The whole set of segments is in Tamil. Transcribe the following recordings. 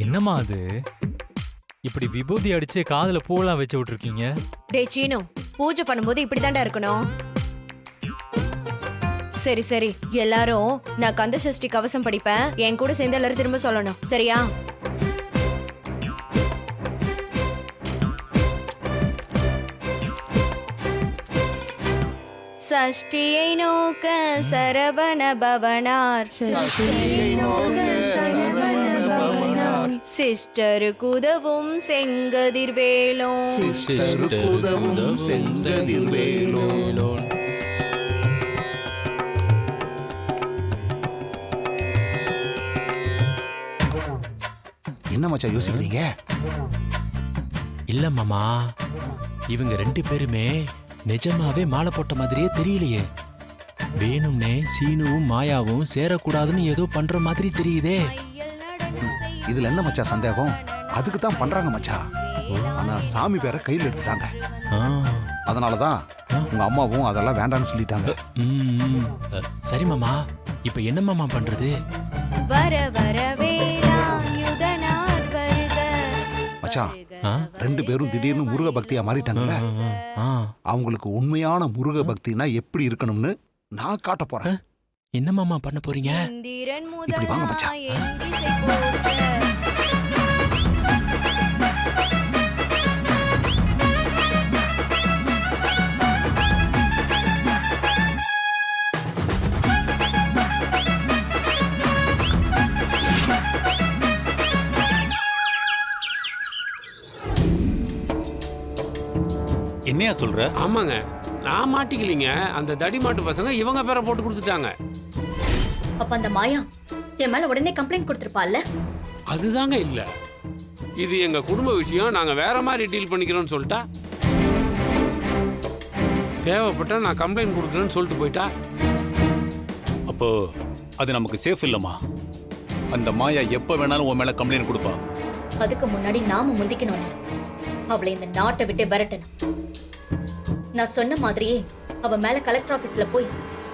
என்னம்மா அது இப்படி விபூதி அடிச்சு காதுல பூலாம் வச்சு விட்டுருக்கீங்க? டேய் சீனு, பூஜை பண்ணும்போது இப்படித்தாண்டா இருக்கணும். சரி சரி, எல்லாரும் நான் கந்த சஷ்டி கவசம் படிப்பேன், என் கூட சேர்ந்து எல்லாரும் திரும்ப சொல்லணும், சரியா? சஷ்டியை நோக்க சரவண பவனார், சிஸ்டருக்கு உதவும் செங்கதிர்வேலோன், என்ன மச்சான் யோசிக்கிறீங்க? இல்ல மாமா, இவங்க 2 பேருமே நிஜமாவே மாலை போட்ட மாதிரியே தெரியலையே. வேணும்னே சீனுவும் மாயாவும் சேரக்கூடாதுன்னு ஏதோ பண்ற மாதிரி தெரியுதே. இதுல என்ன மச்சான் சந்தேகம்? அதுக்கு தான் பண்றாங்க மச்சான். ஆனா சாமி பேரை கையில் எடுத்துட்டாங்க. அதனாலதான் உங்க அம்மாவும் அதெல்லாம் வேண்டாம்னு சொல்லிட்டாங்க. சரி மாமா, இப்ப என்ன மாமா பண்றது? வர வர வேலாயுதனார் வருக. மச்சான் 2 பேரும் திடீர்னு முருக பக்தியா மாறிட்டாங்கல்ல. அவங்களுக்கு உண்மையான முருக பக்தினா எப்படி இருக்கணும்னு நான் காட்ட போறேன். என்ன மாமா பண்ண போறீங்க? இப்படி வாங்க மச்சான். என்னையா சொல்ற? ஆமாங்க, நான் மாட்டிக்கலீங்க. அந்த தடி மாட்டு பசங்க இவங்க பேரை போட்டு கொடுத்துட்டாங்க. அப்ப அந்த மாயா என் மேல உடனே கம்ப்ளைண்ட் கொடுத்திருப்பாள்ல? அதுதாங்க இல்ல, இது எங்க குடும்ப விஷயம், நாங்க வேற மாதிரி டீல் பண்ணிக்கிறோம்னு சொல்லிட்டா. தேவைப்பட்டா நான் கம்ப்ளைண்ட் கொடுக்குறேன்னு சொல்லிட்டு போயிட்டா. அப்போ அது நமக்கு சேஃப் இல்லம்மா. அந்த மாயா எப்ப வேணாலும் உன் மேல கம்ப்ளைண்ட் கொடுப்பா. அதுக்கு முன்னாடி நாம முந்திக்கணும். அவளை இந்த நாட்டை விட்டு விரட்டணும். நான் சொன்ன மாதிரியே அவ மேல கலெக்டர் ஆபீஸ்ல போய்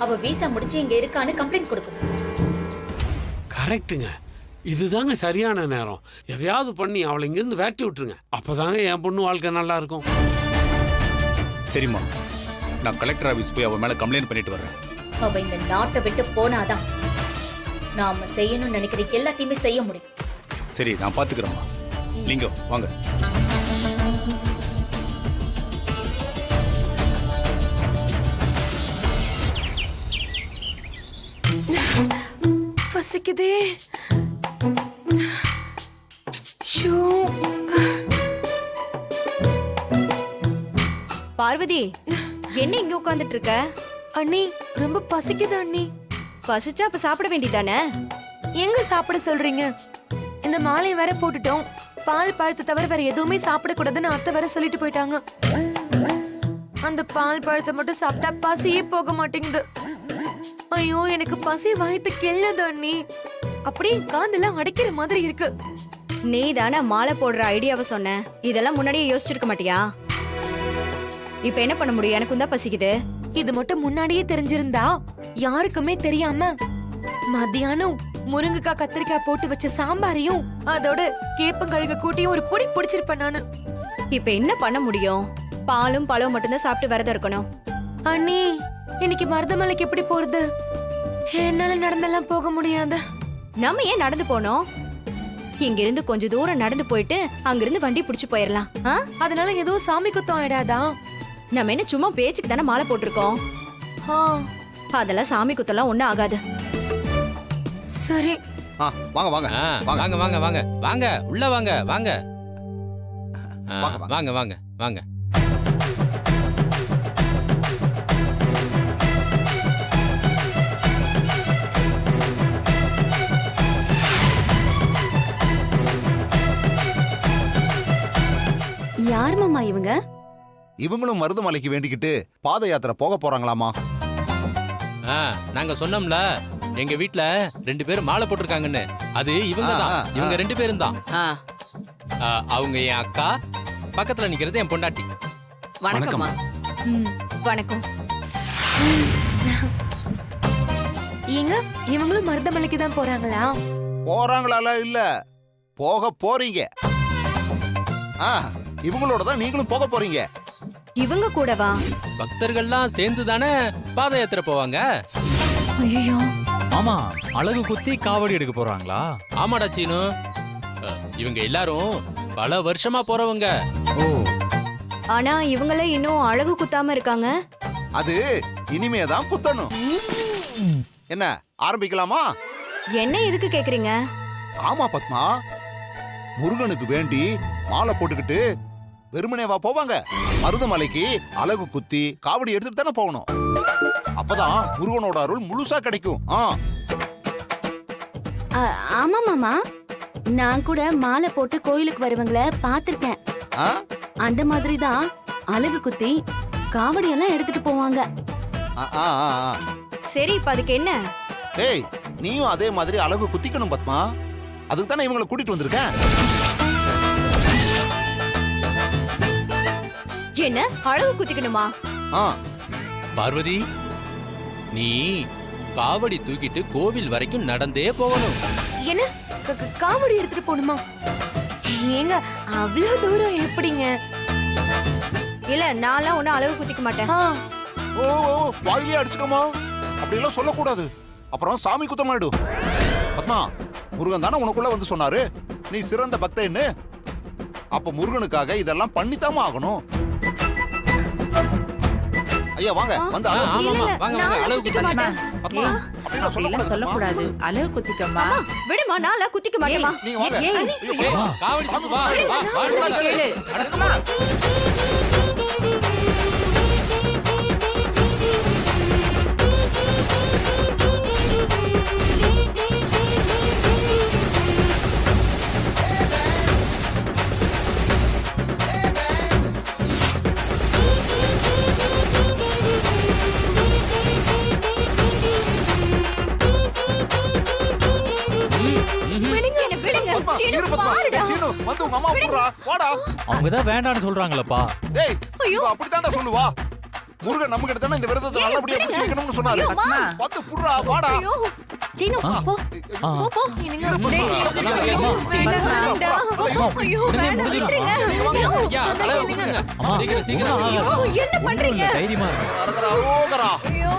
அவ வீசா முடிஞ்சு இங்க இருக்கான்னு கம்ப்ளைண்ட் கொடுக்கணும். கரெக்டுங்க, இதுதாங்க சரியான நேரம். எதையாவது பண்ணி அவளை இங்கிருந்து விரட்டி விட்டுருங்க. அப்பதாங்க என் பொண்ணு வாழ்க்கை நல்லா இருக்கும். சரிம்மா, நான் கலெக்டர் ஆபீஸ் போய் அவ மேல கம்ப்ளைண்ட் பண்ணிட்டு வர்றேன். அவ இந்த நாட்டை விட்டு போனாதான் நாம செய்யணும்னு நினைக்கிற எல்லாத்தையுமே செய்ய முடியும். சரி, நான் பாத்துக்கிறேம்மா. லிங்கம் வாங்க. பசிக்குதே. பார்வதி, என்ன இங்க உட்கார்ந்துட்டு இருக்க? அண்ணி, ரொம்ப பசிக்குது அண்ணி. பசிச்சா அப்ப சாப்பிட வேண்டியதானே? எங்க சாப்பிட சொல்றீங்க? இந்த மாலை வேற போட்டுட்டோம். பால் பழத்தை தவிர வேற எதுவுமே சாப்பிடக்கூடாதுன்னு அத்தை வேற சொல்லிட்டு போயிட்டாங்க. அந்த பால் பழத்தை மட்டும் சாப்பிட்டா பசியே போக மாட்டேங்குது. ஐயோ, எனக்கு பசி வயித்து கிள்ளது அண்ணி. அப்படியே காதெல்லாம் அடைக்கிற மாதிரி இருக்கு. நீ தானே மாலை போடுற ஐடியாவை சொன்ன. இதெல்லாம் முன்னாடியே யோசிச்சிருக்க மாட்டியா? இப்ப என்ன பண்ண முடியும்? எனக்கும் தான் பசிக்குது. இது மட்டும் முன்னாடியே தெரிஞ்சிருந்தா யாருக்குமே தெரியாம மத்தியானம் முருங்கைக்காய் கத்திரிக்காய் போட்டு வச்ச சாம்பாரையும் அதோட கேப்பங்கழுக கூட்டியும் ஒரு பொடி பிடிச்சிருப்பேன் நானு. இப்ப என்ன பண்ண முடியும்? பாலும் பழம் மட்டும்தான் சாப்பிட்டு விரதம் இருக்கணும். அண்ணி, இன்னைக்கு மருதமலைக்கு எப்படி போறது? என்னால நடந்தெல்லாம் போக முடியாது. நம்ம ஏன் நடந்து போனோம்? இங்க இருந்து கொஞ்சம் தூரம் நடந்து போயிட்டு அங்கிருந்து வண்டி புடிச்சு போயிடலாம். அதனால ஏதோ சாமி குத்தம் ஆயிடாதா? நம்ம என்ன சும்மா பேச்சுக்கு தானே மாலை போட்டிருக்கோம். அதெல்லாம் சாமி குத்தெல்லாம் ஒண்ணும் ஆகாது. சரி, வாங்க வாங்க வாங்க வாங்க வாங்க வாங்க உள்ள வாங்க வாங்க வாங்க வாங்க வாங்க. யார் மாமா இவங்க? இவங்களும் மருதமலைக்கு வேண்டிக்கிட்டு பாத யாத்திரை போக போறாங்களாமா. நாங்க சொன்னோம்ல, எங்க வீட்ல 2 பேரும் மாலை போட்டிருக்காங்கன்னு. அது இவங்க தான். இவங்க 2 பேரும் தான். அவங்க என் அக்கா, பக்கத்துல நிக்கிறது என் பொண்டாட்டி. வணக்கம். வணக்கம். ஏங்க, இவங்களும் மருதமலைக்கு தான் போறாங்களா? போறாங்களா இல்ல, போக போறீங்க. இவங்களோட தான் நீங்களும் போக போறீங்க. இவங்க கூடவா? பக்தர்கள்லாம் சேர்ந்து தானே பாத யாத்திரை போவாங்க. ஐயோ, ஆமா, அழகு குத்தி காவடி எடுக்க போறாங்களா? ஆமாடா சீனு, இவங்க எல்லாரும் பல வருஷமா போறவங்க. ஓ, ஆனா இவங்களே இன்னும் அழகு குத்தாம இருக்காங்க. அது இனிமே தான் குத்தணும். என்ன ஆரம்பிக்கலாமா? என்ன எதுக்கு கேக்குறீங்க? ஆமா பத்மா, முருகனுக்கு வேண்டி மாலை போட்டுக்கிட்டு வெறுமனேவா போவாங்க? மருதமலைக்கு அழகு குத்தி காவடி எடுத்துட்டு தானே போகணும். அப்பதான் முருகனோட அருள் முழுசா கிடைக்கும். ஆமா மாமா, நான் கூட மாலை போட்டு கோயிலுக்கு வருவங்கள பாத்திருக்கேன். அந்த மாதிரி தான் அழகு குத்தி காவடி எல்லாம் எடுத்துட்டு போவாங்க. சரி, இப்ப அதுக்கு என்ன? ஏய், நீயும் அதே மாதிரி அழகு குத்திக்கணும் பத்மா. அதுக்கு தானே இவங்களை கூட்டிட்டு வந்திருக்கேன். என்ன அழகு குத்திக்கணுமா? பார்வதி, நீ காவடி தூக்கிட்டு கோவில் வரைக்கும் நடந்தே போகணும். என்ன காவடி எடுத்துட்டு போகணுமா? ஏங்க அவ்வளவு தூரம் எப்படிங்க? இல்ல, நான்லாம் ஒன்னும் அழகு குத்திக்க மாட்டேன். ஓ, வாயிலே அடிச்சுக்கோமா, அப்படி எல்லாம் சொல்லக்கூடாது. அப்புறம் சாமி குத்தமாயிடும். பத்மா, முருகன் தானே உனக்குள்ள வந்து சொன்னாரு நீ சிறந்த பக்தன்னு. அப்ப முருகனுக்காக இதெல்லாம் பண்ணித்தாம ஆகணும். ஐயா வாங்க, வந்து அழகு ஆமா, இல்ல, ஆமா, வாங்க, நான் வாங்க, அழகு குத்திக்க குத்திக்க. மாட்டேன். பத்மா, அப்படிலாம் அப்படிலாம் சொல்லக்கூடாது. அழகு குத்திக்கம்மா. விடுமா, நான்லாம் குத்திக்க மாட்டேமா. நீங்க வாங்க. ஏய், ஐயோ, ஏய், காவடி தூக்கு, வா, வா, வா, வா. கேளு. விடுங்க, என்ன விடுங்க. பத்மா, சீனு, இரு பத்மா. பாருடா. சீனு, வந்து உங்க அம்மா கூப்பிடுறா. வாடா. அவங்கதான் வேண்டான்னு சொல்றாங்களப்பா. டேய், இவ அப்படித்தான்டா சொல்லுவா. முருகன் நம்ம கிட்ட தானே இந்த விரதத்தை நல்லபடியா பிடிச்சு வைக்கணும்னு சொன்னாரு. பத்மா, வந்து புடுறா, வாடா. ஐயோ, சீனு போ ஆ, போ. சீனு, வேண்டாம். ஐயோ, வேண்டாம், விட்டுருங்க. ஐயா, அழகு குத்துங்க. அம்மா, சீக்கிரம், சீக்கிரம். ஒண்ணும் ஐயோ, ஆகாது. என்ன பண்றீங்க? ஒண்ணும் இல்ல, தைரியமா இருக்கு. அரகரா, ஓகரா. ஐயோ,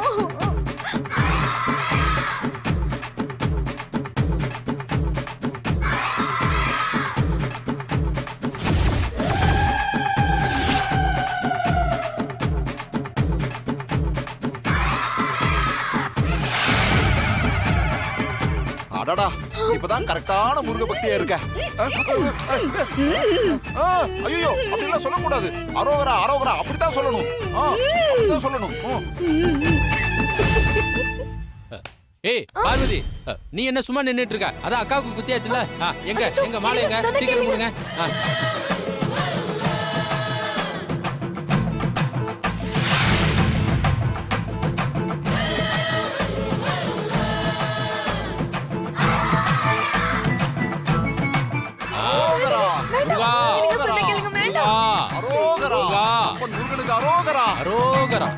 அடடா, இப்பதான் கரெக்டான முருக பக்தியா இருக்க. ஐயோ, அப்படி எல்லாம் சொல்லக்கூடாது. அரோகரா, அரோகரா, அப்படித்தான் சொல்லணும். அப்படித்தான் சொல்லணும். ஏய் பார்வதி, நீ என்ன சும்மா நின்னுட்டு இருக்க? அதான் அக்காவுக்கு குத்தியாச்சுல. எங்க மாலை எங்க? சீக்கிரம் கொடுங்க. அரோகரா, முருகா, அப்பன் முருகனுக்கு அரோகரா. அரோகரா,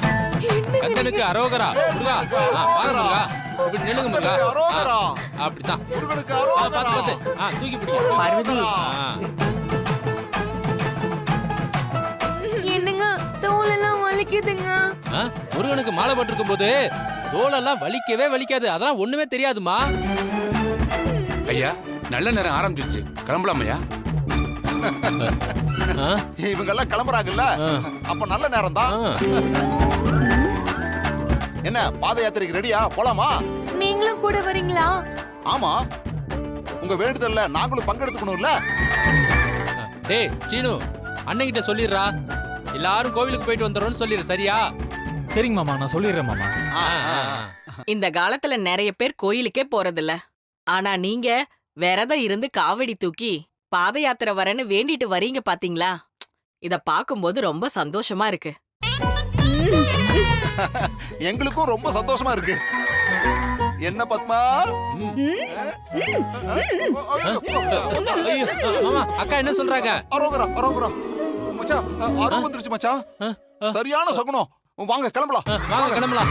கந்தனுக்கு அரோகரா. முருகா, வாங்க முருகா, இப்படி நில்லுங்க முருகா. அரோகரா. அப்படித்தான். முருகனுக்கு பார்த்து அரோகரா. பார்த்து தூக்கி பிடிங்க. பார்வதி, என்னங்க தோலெல்லாம் வலிக்குதுங்க. முருகனுக்கு மாலை போட்டிருக்கும் போது தோலெல்லாம் வலிக்கவே வலிக்காது. அதெல்லாம் ஒண்ணுமே தெரியாதுமா. ஐயா, நல்ல நேரம் ஆரம்பிச்சிருச்சு, கிளம்பலாமையா? இவங்க எல்லாம் கிளம்புறாங்கல்ல, அப்ப நல்ல நேரம் தான். என்ன பாத யாத்திரைக்கு ரெடியா? போலாமா? நீங்களும் கூட வரீங்களா? ஆமா, உங்க வேண்டுதல்ல நாங்களும் பங்கெடுத்துக்கணும்ல. டேய் சீனு, அண்ணன்கிட்ட சொல்லிடுறா, எல்லாரும் கோவிலுக்கு போயிட்டு வந்துடுறோம்னு சொல்லிடு. சரியா? சரிங்க மாமா, நான் சொல்லிடுறேன் மாமா. இந்த காலத்துல நிறைய பேர் கோயிலுக்கே போறதில்ல. ஆனா நீங்க விரதம் இருந்து காவடி தூக்கி பாத யாத்திரை வரேன்னு வேண்டிட்டு வரீங்க பாத்தீங்களா? இத பாக்கும்போது ரொம்ப சந்தோஷமா இருக்கு. எங்களுக்கும் ரொம்ப சந்தோஷமா இருக்கு. என்ன பத்மா? ஐயோ, மாமா, அக்கா என்ன சொல்றாங்க? அரோகரா, அரோகரா. மச்சான், அருள் வந்துருச்சு மச்சான். சரியான சகுனம். வாங்க கிளம்பலாம். வாங்க கிளம்பலாம்.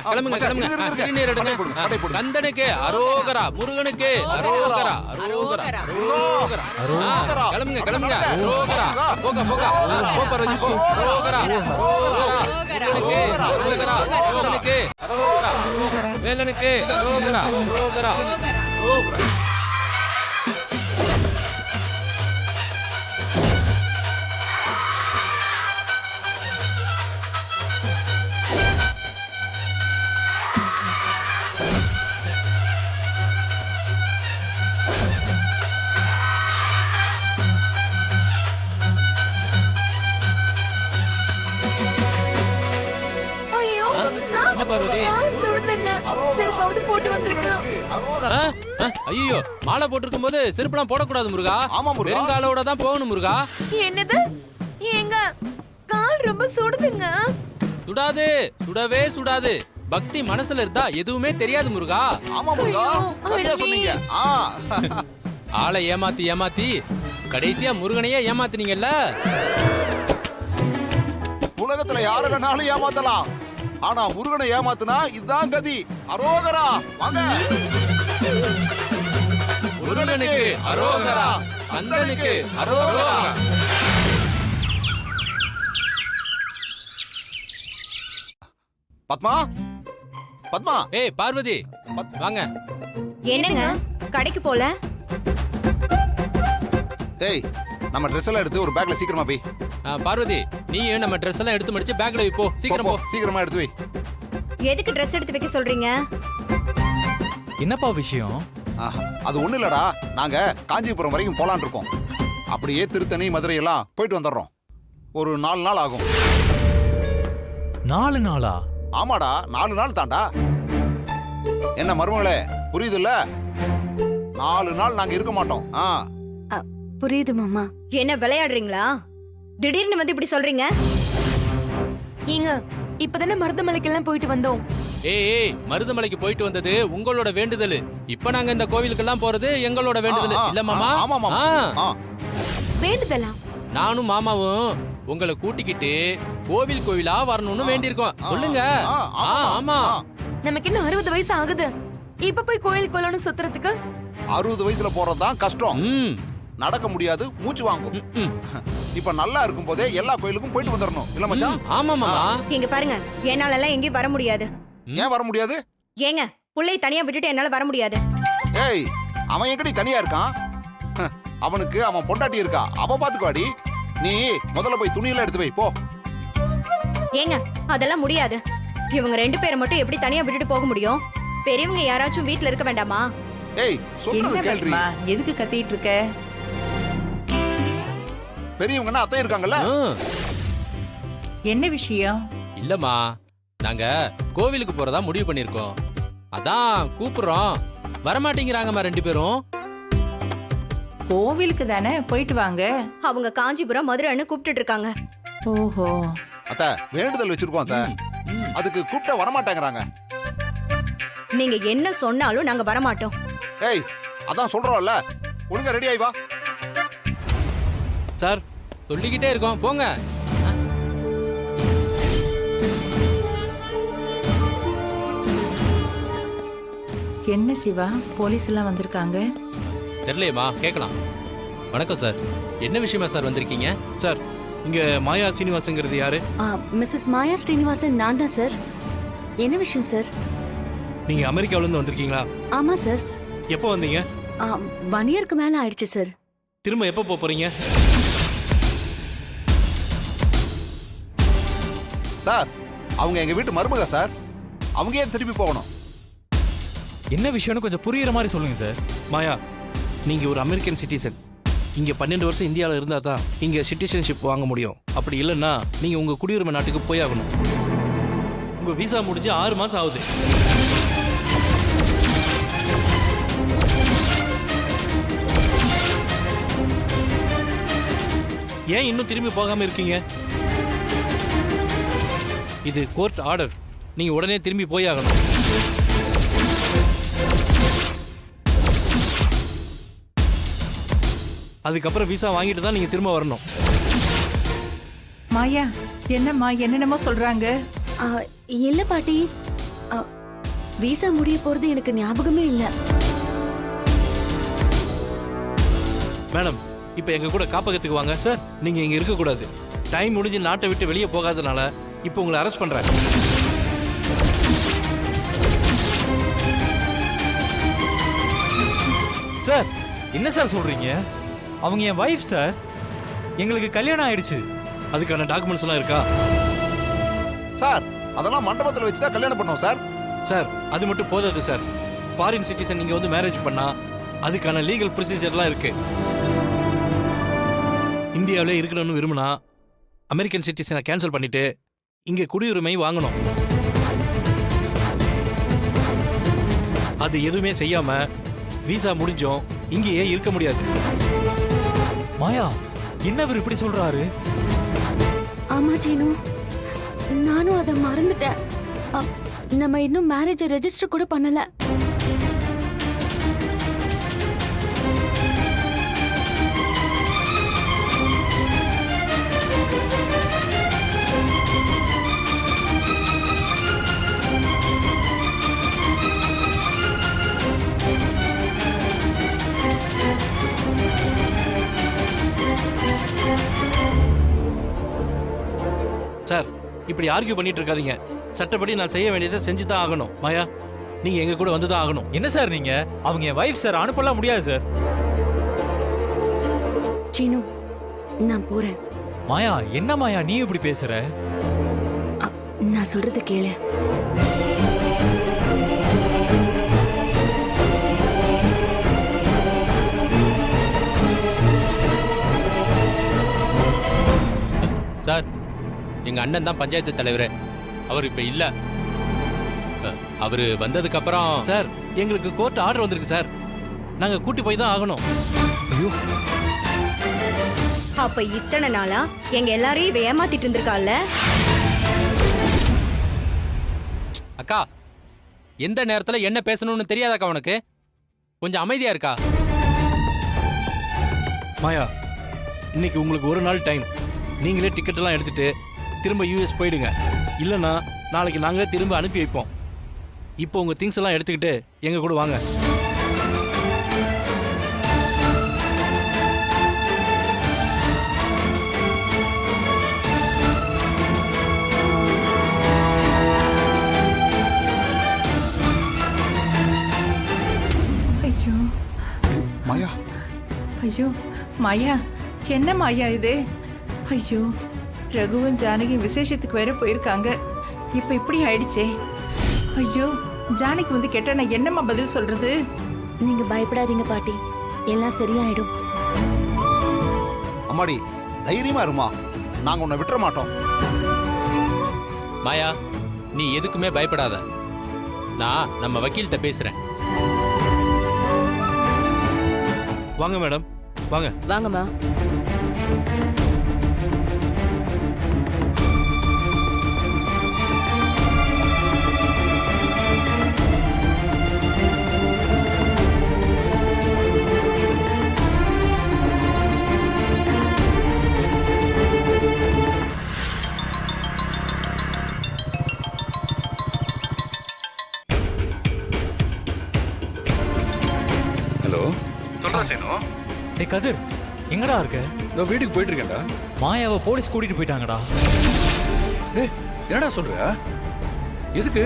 கிளம்புங்க கிளம்புங்க. இருங்க, இருங்க. திருநீர் எடுங்க. படை போடுங்க, படை போடுங்க. கந்தனுக்கு அரோகரா, முருகனுக்கு அரோகரா, அரோகரா, அரோகரா. அரோகரா. கிளம்புங்க கிளம்புங்க. அரோகரா. போங்க போங்க. போ பார்வதி போ. அரோகரா, அரோகரா. முருகனுக்கு அரோகரா, கந்தனுக்கு அரோகரா, வேலனுக்கு அரோகரா, அரோகரா. ஐயோ என்ன பார்வதி? செருப்பாவது போட்டு வந்திருக்கேன். ஐயோ, மாலை போட்டிருக்கும் போது செருப்பெல்லாம் போடக்கூடாது முருகா. ஆமா முருகா. வெறுங்காலோட தான் போகணும் முருகா. என்னது? ஏங்க கால் ரொம்ப சுடுதுங்க. சுடாது, சுடவே சுடாது. பக்தி மனசுல இருந்தா எதுவுமே தெரியாது முருகா. ஆமா முருகா, சரியா அண்ணி. சொன்னீங்க. ஆளை ஏமாத்தி ஏமாத்தி கடைசியா முருகனையே ஏமாத்தினீங்கல்ல. உலகத்துல யார வேணாலும் ஏமாத்தலாம், ஆனா முருகனை ஏமாத்துனா இதுதான் கதி. அரோகரா, வாங்க. முருகனுக்கு அரோகரா, கந்தனுக்கு அரோகரா. பத்மா, பத்மா. ஏய் பார்வதி, வாங்க. என்னங்க கடைக்கு போல? ஏய், நம்ம ட்ரெஸ் எல்லாம் எடுத்து ஒரு பேக்ல சீக்கிரமா போய். பார்வதி, நீ நம்ம ட்ரெஸ் எல்லாம் எடுத்து முடிச்சு பேக்ல வை போ. சீக்கிரம் போ. சீக்கிரமா எடுத்து வை. எதுக்கு ட்ரெஸ் எடுத்து வைக்க சொல்றீங்க? என்னப்பா விஷயம்? அது ஒண்ணு இல்லடா, நாங்க காஞ்சிபுரம் வரைக்கும் போலான் இருக்கோம். அப்படியே திருத்தணி, மதுரை எல்லாம் போயிட்டு வந்துடுறோம். ஒரு 4 நாள் ஆகும். 4 நாளா? ஆமாடா, 4 நாள் தாண்டா. என்ன மருமகளே, புரியுதுல்ல? 4 நாள் நாங்க இருக்க மாட்டோம். புரியுது மாமா. என்ன விளையாடுறீங்களா? திடீர்னு வந்து இப்படி சொல்றீங்க? ஏங்க இப்பதானே மருதமலைக்கெல்லாம் போயிட்டு வந்தோம். ஏய், மருதமலைக்கு போயிட்டு வந்தது உங்களோட வேண்டுதல். இப்ப நாங்க இந்த கோவிலுக்கெல்லாம் போறது எங்களோட வேண்டுதல் இல்ல மாமா? ஆமா மாமா. வேண்டுதலா? நானும் மாமாவும் உங்களை கூட்டிக்கிட்டு கோவில் கோவிலா வரணும்னு வேண்டியிருக்கோம். சொல்லுங்க. ஆமா. நமக்கு இன்னும் 60 வயசு ஆகுது. இப்ப போய் கோயில் கோயிலோட சுத்துறதுக்கு 60 வயசுல போறதுதான் கஷ்டம். நடக்க முடியாது, மூச்சு வாங்கும். இப்ப நல்லா இருக்கும் போதே எல்லா கோயிலுக்கும் போயிட்டு வந்துடணும் இல்ல மச்சான்? ஆமா மாமா. இங்க பாருங்க, என்னால எல்லாம் எங்கேயும் வர முடியாது. ஏன் வர முடியாது? ஏங்க புள்ளைய தனியா விட்டுட்டு என்னால வர முடியாது. ஏய், அவன் எங்கடி தனியா இருக்கான்? அவனுக்கு அவன் பொண்டாட்டி இருக்கா, அவ பாத்துக்குவாடி. நீ முதல்ல போய் துணியெல்லாம் எடுத்து வை போ. ஏங்க அதெல்லாம் முடியாது. இவங்க 2 பேரை மட்டும் எப்படி தனியா விட்டுட்டு போக முடியும்? பெரியவங்க யாராச்சும் வீட்ல இருக்க வேண்டாமா? ஏய், சொல்றது என்ன கேள்றி. பத்மா, எதுக்கு கத்திட்டு இருக்க? பெரியவங்கன்னா அத்தை இருக்காங்கல்ல. என்ன விஷயம்? இல்லம்மா, நாங்க கோவிலுக்கு போறதா முடிவு பண்ணிருக்கோம். அதான் கூப்பிடுறோம். வரமாட்டேங்கிறாங்கம்மா 2 பேரும். கோவிலுக்கு தானே, போயிட்டு வாங்க. அவங்க காஞ்சிபுரம் மதுரைன்னு கூப்பிட்டுட்டு இருக்காங்க. ஓஹோ. அத்தை வேண்டுதல் வச்சிருக்கோம் அத்தை. அதுக்கு கூப்பிட்ட வரமாட்டேங்கிறாங்க. நீங்க என்ன சொன்னாலும் நாங்க வரமாட்டோம். ஏய், அதான் சொல்றோம்ல, ஒழுங்கா ரெடி ஆயி வா. சார், சொல்லிக்கிட்டே இருக்கோம், போங்க. என்ன சிவா, போலீஸ் எல்லாம் வந்திருக்காங்க? தெரியலையேம்மா, கேட்கலாம். வணக்கம் சார், என்ன விஷயமா சார் வந்திருக்கீங்க? சார், இங்க மாயா சீனிவாசங்கிறது யாரு? மிஸ்ஸஸ் மாயா ஸ்ரீனிவாசன் நான் தான் சார். என்ன விஷயம் சார்? நீங்க அமெரிக்காவில இருந்து வந்திருக்கீங்களா? ஆமா சார். எப்போ வந்தீங்க? 1 இயருக்கு மேல ஆயிடுச்சு சார். திரும்ப எப்போ போறீங்க? சார், அவங்க எங்க வீட்டு மருமக சார். அவங்க ஏன் திருப்பி போகணும்? என்ன விஷயம்னு கொஞ்சம் புரியுற மாதிரி சொல்லுங்க சார். மாயா, நீங்க ஒரு அமெரிக்கன் சிட்டிசன். இங்க 12 வருஷம் இந்தியாவில் இருந்தா தான் இங்க சிட்டிசன்ஷிப் வாங்க முடியும். அப்படி இல்லைன்னா நீங்க உங்க குடியுரிமை நாட்டுக்கு போய் ஆகணும். உங்க விசா முடிஞ்சு 6 மாசம் ஆகுது. ஏன் இன்னும் திரும்பி போகாம இருக்கீங்க? இது கோர்ட் ஆர்டர். நீங்க உடனே திரும்பி போய் ஆகணும். அதுக்கப்புறம் விசா வாங்கிட்டு தான் நீங்க திரும்ப வரணும். மாயா, என்னம்மா என்னென்னமோ சொல்றாங்க? இல்ல பாட்டி, விசா முடிய போறது எனக்கு ஞாபகமே இல்ல. மேடம் இப்போ எங்க கூட காப்பகத்துக்கு வாங்க. சார் நீங்க இங்க இருக்க கூடாது. டைம் முடிஞ்சு நாட்டை விட்டு வெளியே போகாதனால இப்போ உங்களை அரெஸ்ட் பண்றேன். சார் என்ன சார் சொல்றீங்க? அவங்க என் வைஃப் சார். எங்களுக்கு கல்யாணம் ஆயிடுச்சு. அதுக்கான டாக்குமெண்ட்ஸ் எல்லாம் இருக்கா? சார் அதெல்லாம் மண்டபத்துல வச்சுதான் கல்யாணம் பண்ணோம் சார். சார் அது மட்டும் போதாது சார். ஃபாரின் சிட்டிசன் நீங்க வந்து மேரேஜ் பண்ணா அதுக்கான லீகல் ப்ரொசீஜர்லாம் இருக்கு. இந்தியாவிலே இருக்கணும்னு விரும்பினா அமெரிக்கன் சிட்டிசனை கேன்சல் பண்ணிட்டு இங்க குடியுரிமை வாங்கணும். அது எதுவுமே செய்யாம விசா முடிஞ்சோம் இங்கேயே இருக்க முடியாது. மாயா என்னவர் இப்படி சொல்றாரு? ஆமா சீனு, நானும் அதை மறந்துட்டேன். நம்ம இன்னும் மேரேஜ் ரெஜிஸ்டர் கூட பண்ணல. சார் இப்படி ஆர்கியூ பண்ணிட்டு இருக்காதீங்க. சட்டப்படி நான் செய்ய வேண்டியதை செஞ்சு தான் ஆகணும். மாயா நீங்க எங்க கூட வந்து தான் ஆகணும். என்ன சார் நீங்க? அவங்க என் வைஃப் சார். அனுப்பலாம் முடியாது சார். சீனு நான் போறேன். மாயா என்ன மாயா நீ இப்படி பேசுற? நான் சொல்றது கேளு. சார் எங்க அண்ணன் தான் பஞ்சாயத்து தலைவர். அவர் இப்ப இல்ல. அவரு வந்ததுக்கு அப்புறம் சார் எங்களுக்கு கோர்ட் ஆர்டர் வந்திருக்கு சார். நாங்க கூட்டி போய் தான் ஆகணும். ஐயோ அப்ப இத்தனை நாளா எங்க எல்லாரையும் இவ ஏமாத்திட்டு இருந்திருக்காள்ல. அக்கா எந்த நேரத்துல என்ன பேசணும்னு தெரியாதாக்கா உனக்கு? கொஞ்சம் அமைதியா இருக்கா? மாயா இன்னைக்கு உங்களுக்கு ஒரு நாள் டைம். நீங்களே டிக்கெட் எல்லாம் எடுத்துட்டு திரும்ப யூஎஸ் போயிடுங்க. இல்லைன்னா நாளைக்கு நாங்களே திரும்ப அனுப்பி வைப்போம். இப்போ உங்க திங்ஸ் எல்லாம் எடுத்துக்கிட்டு எங்க கூட வாங்க. ஐயோ மாயா ஐயோ மாயா, என்ன மாயா இது? ஐயோ ரகுவன் ஜானகி விசேஷத்துக்கு வேற போயிருக்காங்க. இப்ப இப்படி ஆயிடுச்சே. ஐயோ ஜானகி வந்து கேட்டா நான் என்னம்மா பதில் சொல்றது? நீங்க பயப்படாதீங்க பாட்டி, எல்லாம் சரியாயிடும். அம்மாடி தைரியமா இருமா, நாங்க உன்னை விட்டுற மாட்டோம். மாயா நீ எதுக்குமே பயப்படாத. நான் நம்ம வக்கீல்கிட்ட பேசுறேன். வாங்க மேடம் வாங்க. வாங்கம்மா. டேய் கதிர் எங்கடா இருக்க? நான் வீட்டுக்கு போயிட்டு இருக்கேன்டா. மாயாவை போலீஸ் கூட்டிட்டு போயிட்டாங்கடா. டேய் என்னடா சொல்ற? எதுக்கு?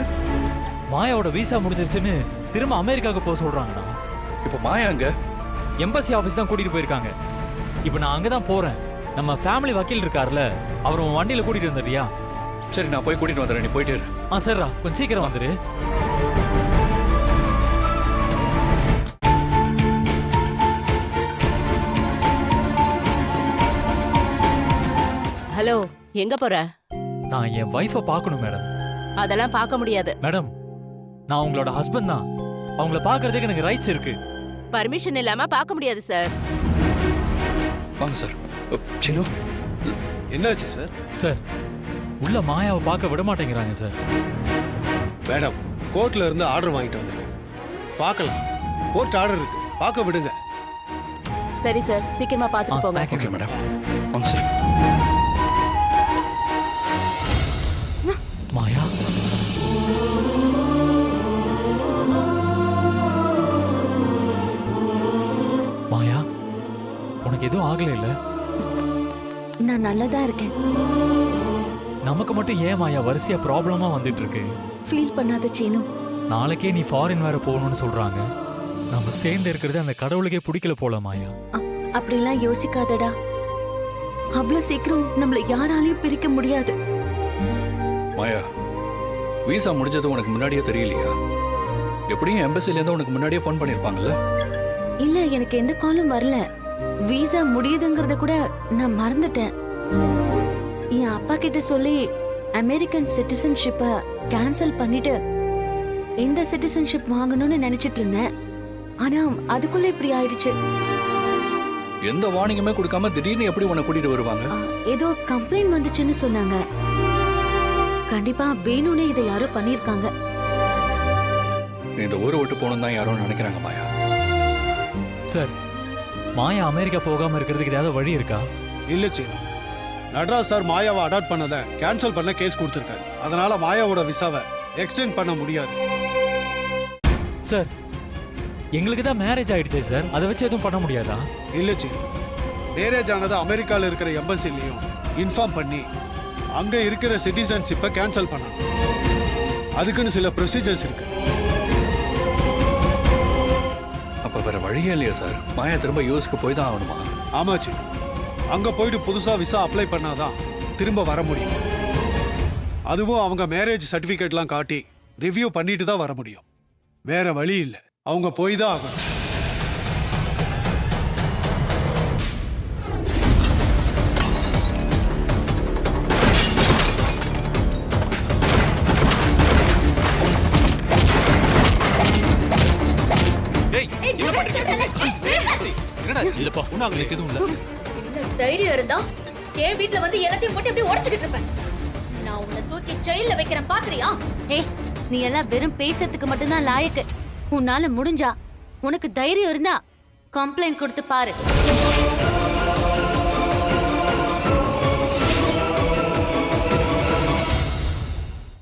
மாயாவோட விசா முடிஞ்சிருச்சுன்னு திரும்ப அமெரிக்காவுக்கு போக சொல்றாங்கடா. இப்போ மாயா அங்க எம்பசி ஆபீஸ் தான் கூட்டிட்டு போயிருக்காங்க. இப்போ நான் அங்கதான் போறேன். நம்ம ஃபேமிலி வக்கீல் இருக்கார்ல, அவர் உன் வண்டியில கூட்டிட்டு வந்துடுறியா? சரி நான் போய் கூட்டிட்டு வந்துடுறேன், நீ போயிட்டு இரு. சரிடா கொஞ்சம் சீக்கிரம் வந்துரு. ஹலோ, எங்க போற? நான் என் வைஃபை பார்க்கணும் மேடம். அதெல்லாம் பார்க்க முடியாது மேடம். நான் உங்களோட ஹஸ்பண்ட் தான். அவங்கள பார்க்கறதுக்கு எனக்கு ரைட்ஸ் இருக்கு. பர்மிஷன் இல்லாம பார்க்க முடியாது சார். வாங்க சார். சின்னு என்னாச்சு சார்? சார் உள்ள மாயாவை பார்க்க விட மாட்டேங்கிறாங்க சார். மேடம் கோர்ட்ல இருந்து ஆர்டர் வாங்கிட்டு வந்திருக்கேன். பார்க்கலாம். கோர்ட் ஆர்டர் இருக்கு, பார்க்க விடுங்க. சரி சார், சீக்கிரமா பார்த்துட்டு போங்க. Okay madam. வாங்க சார். மாயா உனக்கு எதுவும் ஆகல இல்ல? நான் நல்லதா இருக்கேன். நமக்கு மட்டும் ஏன் மாயா வரிசையா ப்ராப்ளமா வந்துட்டு இருக்கு? ஃபீல் பண்ணாத சீனு. நாளைக்கே நீ ஃபாரின் வேற போகணும்னு சொல்றாங்க. நம்ம சேர்ந்து இருக்கிறது அந்த கடவுளுக்கே பிடிக்கல போல மாயா. அப்படிலாம் யோசிக்காதடா. அவ்வளவு சீக்கிரம் நம்மள யாராலையும் பிரிக்க முடியாது. மாயா, வீசா முடிஞ்சது உனக்கு முன்னாடியே தெரியலையா? எப்படியும் எம்பசில இருந்து உனக்கு முன்னாடியே ஃபோன் பண்ணிருப்பாங்கல்ல? இல்ல, எனக்கு எந்த காலும் வரல. வீசா முடியுதுங்கறத கூட நான் மறந்துட்டேன். என் அப்பா கிட்ட சொல்லி அமெரிக்கன் சிட்டிசன்ஷிப்பை கேன்சல் பண்ணிட்டு இந்த சிட்டிசன்ஷிப் வாங்கணும்னு நினைச்சிட்டு இருந்தேன். ஆனா அதுக்குள்ள இப்படி ஆயிடுச்சு. எந்த வார்னிங்குமே கொடுக்காம திடீர்னு எப்படி உன்னை கூட்டிட்டு வருவாங்க? ஏதோ கம்ப்ளைண்ட் வந்துச்சுன்னு சொன்னாங்க. கண்டிப்பா வேணும்னே இதை யாரோ பண்ணிருக்காங்க. இந்த ஊரை விட்டு போகணும் தான் யாரோ நினைக்கிறாங்க மாயா. சார், மாயா அமெரிக்கா போகாம இருக்கிறதுக்கு ஏதாவது வழி இருக்கா? இல்ல சீனு, நடராஜ் சார் மாயாவை அடாப்ட் பண்ணதை கேன்சல் பண்ண கேஸ் கொடுத்திருக்காரு. அதனால மாயாவோட விசாவை எக்ஸ்டெண்ட் பண்ண முடியாது. சார், எங்களுக்கு தான் மேரேஜ் ஆயிடுச்சே சார், அதை வச்சு எதுவும் பண்ண முடியாதா? இல்ல சீனு, மேரேஜ் ஆனது அமெரிக்கால இருக்கிற எம்பசிலையும் இன்ஃபார்ம் பண்ணி அங்க இருக்கிற சிட்டிசன்ஷிப்பை கேன்சல் பண்ணணும். அதுக்குன்னு சில ப்ரொசீஜர்ஸ் இருக்கு. அப்ப வேற வழியே இல்லையா சார்? மாயா திரும்ப யூஎஸ்க்கு போய் தான் ஆகணுமா? ஆமா சீனு, அங்க போயிட்டு புதுசா விசா அப்ளை பண்ணாதான் திரும்ப வர முடியும். அதுவும் அவங்க மேரேஜ் சர்டிபிகேட்லாம் காட்டி ரிவ்யூ பண்ணிட்டு தான் வர முடியும். வேற வழி இல்லை, அவங்க போய் தான் ஆகணும். இல்லப்பா, உனக்கு எதுவும் இல்ல. என்ன தைரியம் இருந்தா என் வீட்டுல வந்து எல்லாத்தையும் போட்டு அப்படியே உடைச்சுக்கிட்டு இருப்பேன். நான் உன்னை தூக்கி ஜெயில வைக்கிறேன், பாக்குறியா? நீ எல்லாம் வெறும் பேசுறதுக்கு மட்டும்தான் லாயக்கு. உன்னால முடிஞ்சா, உனக்கு தைரியம் இருந்தா கம்ப்ளைண்ட் கொடுத்து பாரு.